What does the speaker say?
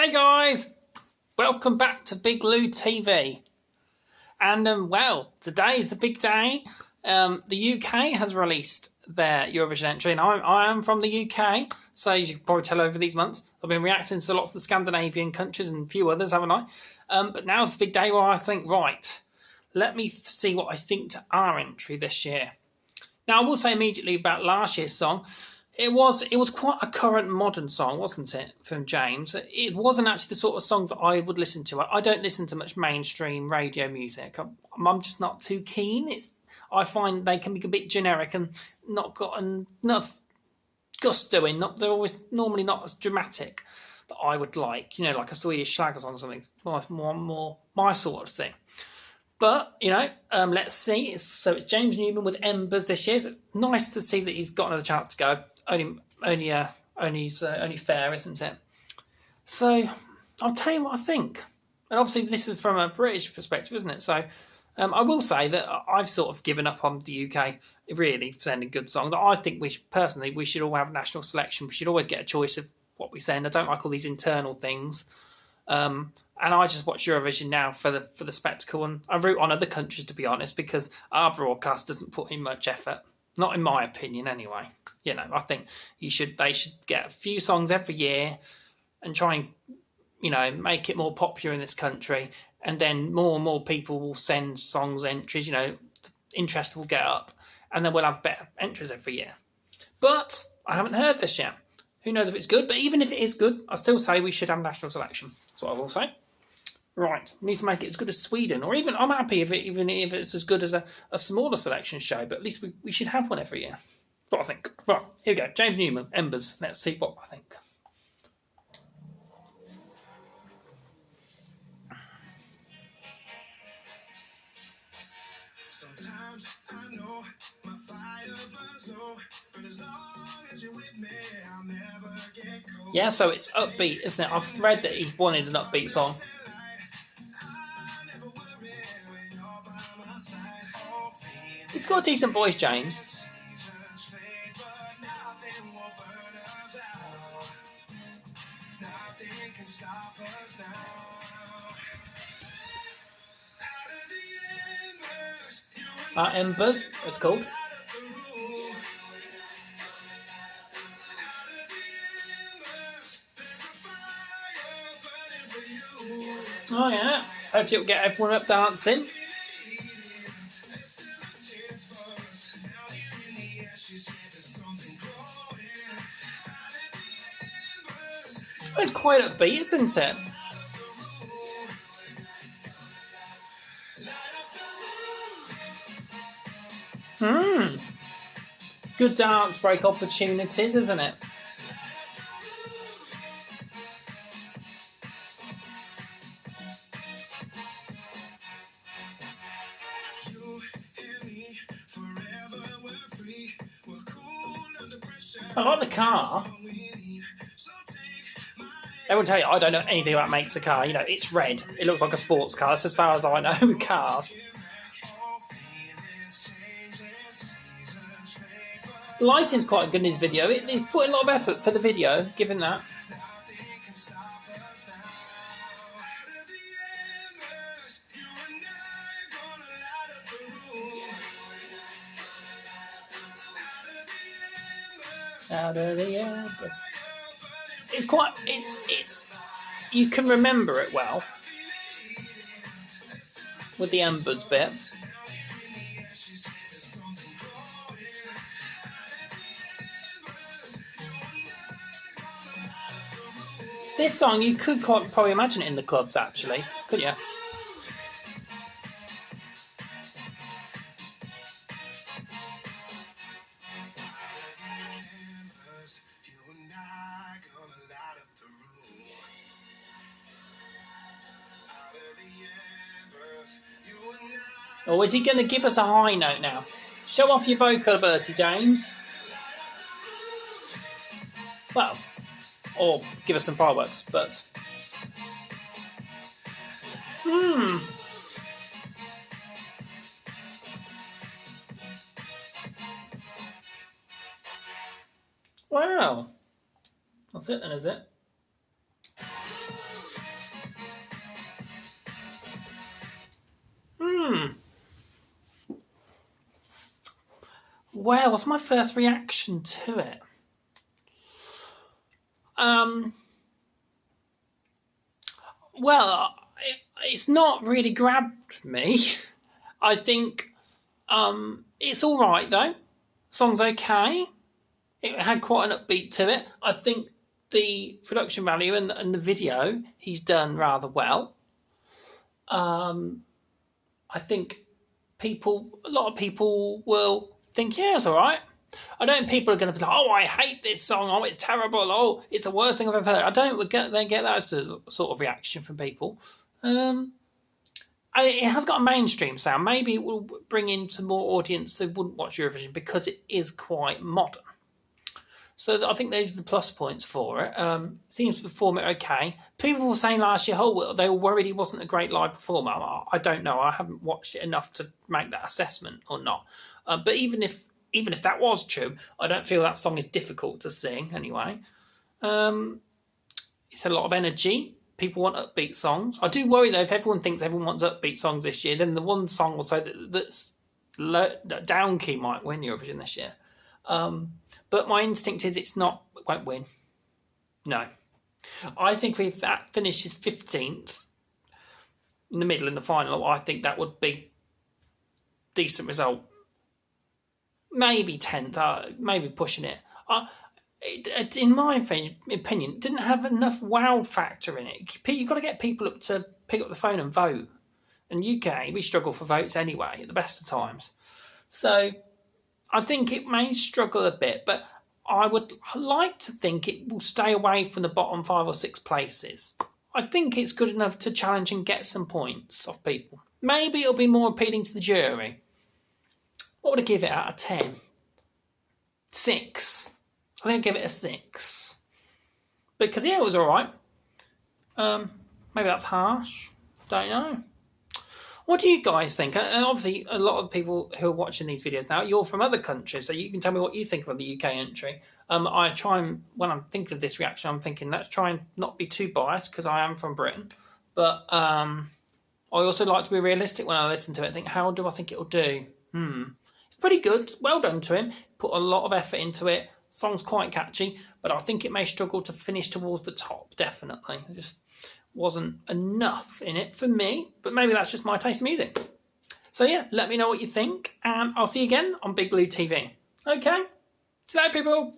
Hey guys, welcome back to Big Lou TV. And well, today is the big day. The UK has released their Eurovision entry, and I am from the UK, so you can probably tell over these months I've been reacting to lots of the Scandinavian countries and a few others, haven't I? But now's the big day where I think, right, let me see what I think to our entry this year. Now, I will say immediately about last year's song. It was quite a current modern song, wasn't it, from James? It wasn't actually the sort of songs that I would listen to. I don't listen to much mainstream radio music. I'm just not too keen. I find they can be a bit generic and not got enough gusto in. They're always normally not as dramatic that I would like. Like a Swedish Schlager song or something. More my sort of thing. But, let's see. So it's James Newman with Embers this year. It's nice to see that he's got another chance to go. Only fair, isn't it? So I'll tell you what I think. And obviously this is from a British perspective, isn't it? So I will say that I've sort of given up on the UK really sending good songs. I think we should all have a national selection. We should always get a choice of what we send. I don't like all these internal things. And I just watch Eurovision now for the spectacle, and I root on other countries, to be honest, because our broadcast doesn't put in much effort. Not in my opinion, anyway. I think they should get a few songs every year and try and make it more popular in this country, and then more and more people will send songs entries. The interest will get up, and then we'll have better entries every year. But I haven't heard this yet. Who knows if it's good? But even if it is good, I still say we should have national selection. That's what I will say. Right, we need to make it as good as Sweden, or even I'm happy if it's as good as a smaller selection show. But at least we should have one every year. What I think. Right, here we go. James Newman, Embers. Let's see what I think. Sometimes I know my fire burns low, but as long as you're with me, I'll never get cold. Yeah, so it's upbeat, isn't it? I've read that he wanted an upbeat song. He's got a decent voice, James. Embers, it's called. Oh yeah, hope you'll get everyone up dancing. It's quite upbeat, isn't it? Good dance break opportunities, isn't it? I like the car. I will tell you, I don't know anything about makes a car. It's red. It looks like a sports car. That's as far as I know with cars. The lighting's quite good in his video. They put a lot of effort for the video, given that. Out of the embers. It's you can remember it well with the embers bit. This song, you could probably imagine it in the clubs, actually, couldn't you? Or is he going to give us a high note now? Show off your vocal ability, James. Well, or give us some fireworks, but... Wow. That's it then, is it? Well, what's my first reaction to it? Well, it's not really grabbed me. I think it's all right though. Song's okay. It had quite an upbeat to it. I think the production value and the video he's done rather well. I think a lot of people will think, yeah, it's all right. I don't think people are going to be like, oh, I hate this song. Oh, it's terrible. Oh, it's the worst thing I've ever heard. I don't get that sort of reaction from people. It has got a mainstream sound. Maybe it will bring in some more audience that wouldn't watch Eurovision because it is quite modern. So I think those are the plus points for it. Seems to perform it okay. People were saying last year, oh, they were worried he wasn't a great live performer. I don't know. I haven't watched it enough to make that assessment or not. But even if that was true, I don't feel that song is difficult to sing anyway. It's a lot of energy. People want upbeat songs. I do worry though, if everyone thinks everyone wants upbeat songs this year, then the one song also that's down key might win Eurovision this year. But my instinct is it won't win. No. I think if that finishes 15th in the middle in the final, I think that would be a decent result. Maybe 10th, maybe pushing it. In my opinion, it didn't have enough wow factor in it. You've got to get people up to pick up the phone and vote. In UK, we struggle for votes anyway, at the best of times. So I think it may struggle a bit, but I would like to think it will stay away from the bottom 5 or 6 places. I think it's good enough to challenge and get some points off people. Maybe it'll be more appealing to the jury. What would I give it out of 10? 6. I think I'd give it a 6. Because, yeah, it was all right. Maybe that's harsh. Don't know. What do you guys think? And obviously, a lot of people who are watching these videos now, you're from other countries, so you can tell me what you think about the UK entry. I try and, when I'm thinking of this reaction, I'm thinking, let's try and not be too biased, because I am from Britain. But I also like to be realistic when I listen to it and think, how do I think it'll do? It's pretty good. Well done to him. Put a lot of effort into it. Song's quite catchy, but I think it may struggle to finish towards the top, definitely. It just wasn't enough in it for me, but maybe that's just my taste in music. So yeah, let me know what you think, and I'll see you again on Big Blue TV. Okay? See you later, people.